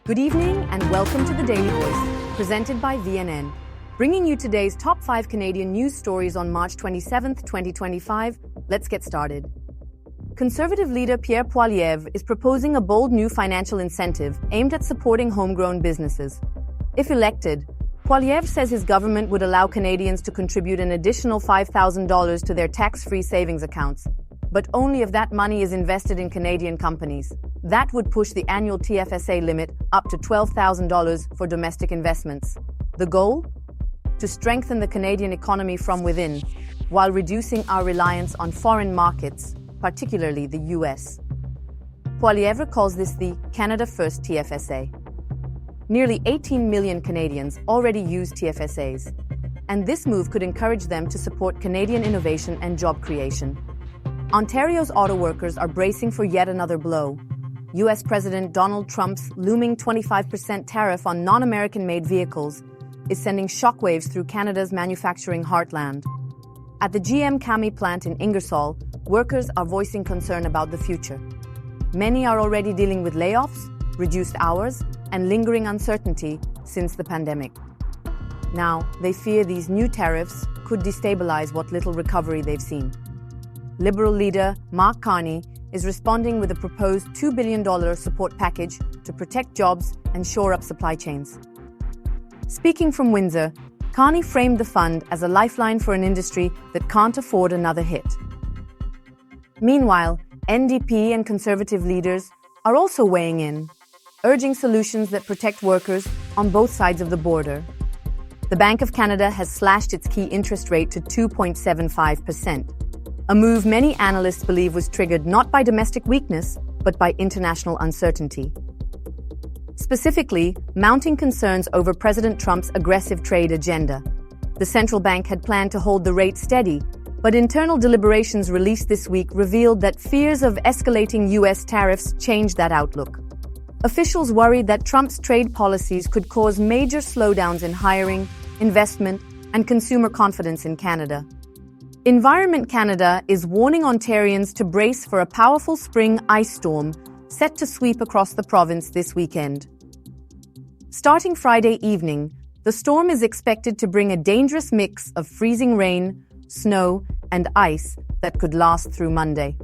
Good evening and welcome to the Daily Voice, presented by VNN, bringing you today's top 5 Canadian news stories on March 27, 2025. Let's get started. Conservative leader Pierre Poilievre is proposing a bold new financial incentive aimed at supporting homegrown businesses. If elected, Poilievre says his government would allow Canadians to contribute an additional $5,000 to their tax-free savings accounts, but only if that money is invested in Canadian companies. That would push the annual TFSA limit up to $12,000 for domestic investments. The goal? To strengthen the Canadian economy from within, while reducing our reliance on foreign markets, particularly the US. Poilievre calls this the Canada First TFSA. Nearly 18 million Canadians already use TFSAs, and this move could encourage them to support Canadian innovation and job creation. Ontario's autoworkers are bracing for yet another blow. US President Donald Trump's looming 25% tariff on non-American-made vehicles is sending shockwaves through Canada's manufacturing heartland. At the GM Carney plant in Ingersoll, workers are voicing concern about the future. Many are already dealing with layoffs, reduced hours, and lingering uncertainty since the pandemic. Now, they fear these new tariffs could destabilize what little recovery they've seen. Liberal leader Carney is responding with a proposed $2 billion support package to protect jobs and shore up supply chains. Speaking from Windsor, Carney framed the fund as a lifeline for an industry that can't afford another hit. Meanwhile, NDP and Conservative leaders are also weighing in, urging solutions that protect workers on both sides of the border. The Bank of Canada has slashed its key interest rate to 2.75%. A move many analysts believe was triggered not by domestic weakness, but by international uncertainty. Specifically, mounting concerns over President Trump's aggressive trade agenda. The central bank had planned to hold the rate steady, but internal deliberations released this week revealed that fears of escalating US tariffs changed that outlook. Officials worried that Trump's trade policies could cause major slowdowns in hiring, investment, and consumer confidence in Canada. Environment Canada is warning Ontarians to brace for a powerful spring ice storm set to sweep across the province this weekend. Starting Friday evening, the storm is expected to bring a dangerous mix of freezing rain, snow, and ice that could last through Monday.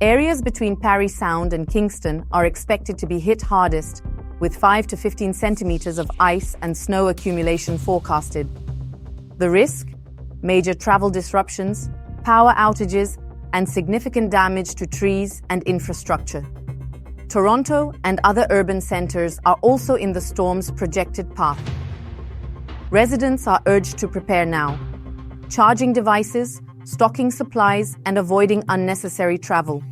Areas between Parry Sound and Kingston are expected to be hit hardest, with 5 to 15 centimeters of ice and snow accumulation forecasted. The risk? Major travel disruptions, power outages, and significant damage to trees and infrastructure. Toronto and other urban centres are also in the storm's projected path. Residents are urged to prepare now, charging devices, stocking supplies, and avoiding unnecessary travel.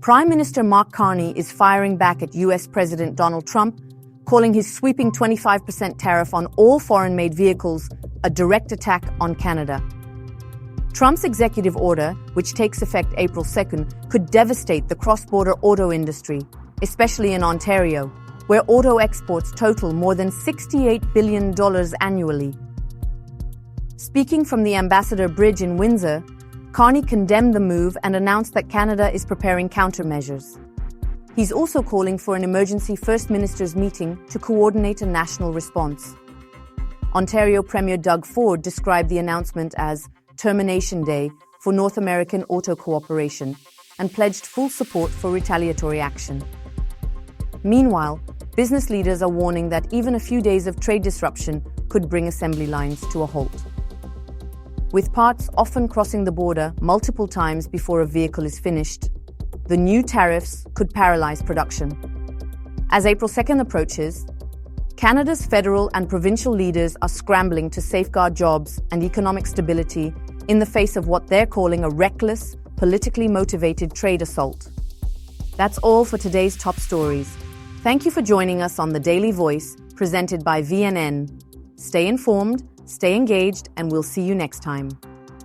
Prime Minister Carney is firing back at US President Donald Trump, calling his sweeping 25% tariff on all foreign-made vehicles a direct attack on Canada. Trump's executive order, which takes effect April 2nd, could devastate the cross-border auto industry, especially in Ontario, where auto exports total more than $68 billion annually. Speaking from the Ambassador Bridge in Windsor, Carney condemned the move and announced that Canada is preparing countermeasures. He's also calling for an emergency First Minister's meeting to coordinate a national response. Ontario Premier Doug Ford described the announcement as Termination Day for North American auto cooperation and pledged full support for retaliatory action. Meanwhile, business leaders are warning that even a few days of trade disruption could bring assembly lines to a halt. With parts often crossing the border multiple times before a vehicle is finished, the new tariffs could paralyze production. As April 2nd approaches, Canada's federal and provincial leaders are scrambling to safeguard jobs and economic stability in the face of what they're calling a reckless, politically motivated trade assault. That's all for today's top stories. Thank you for joining us on The Daily Voice, presented by VNN. Stay informed, stay engaged, and we'll see you next time.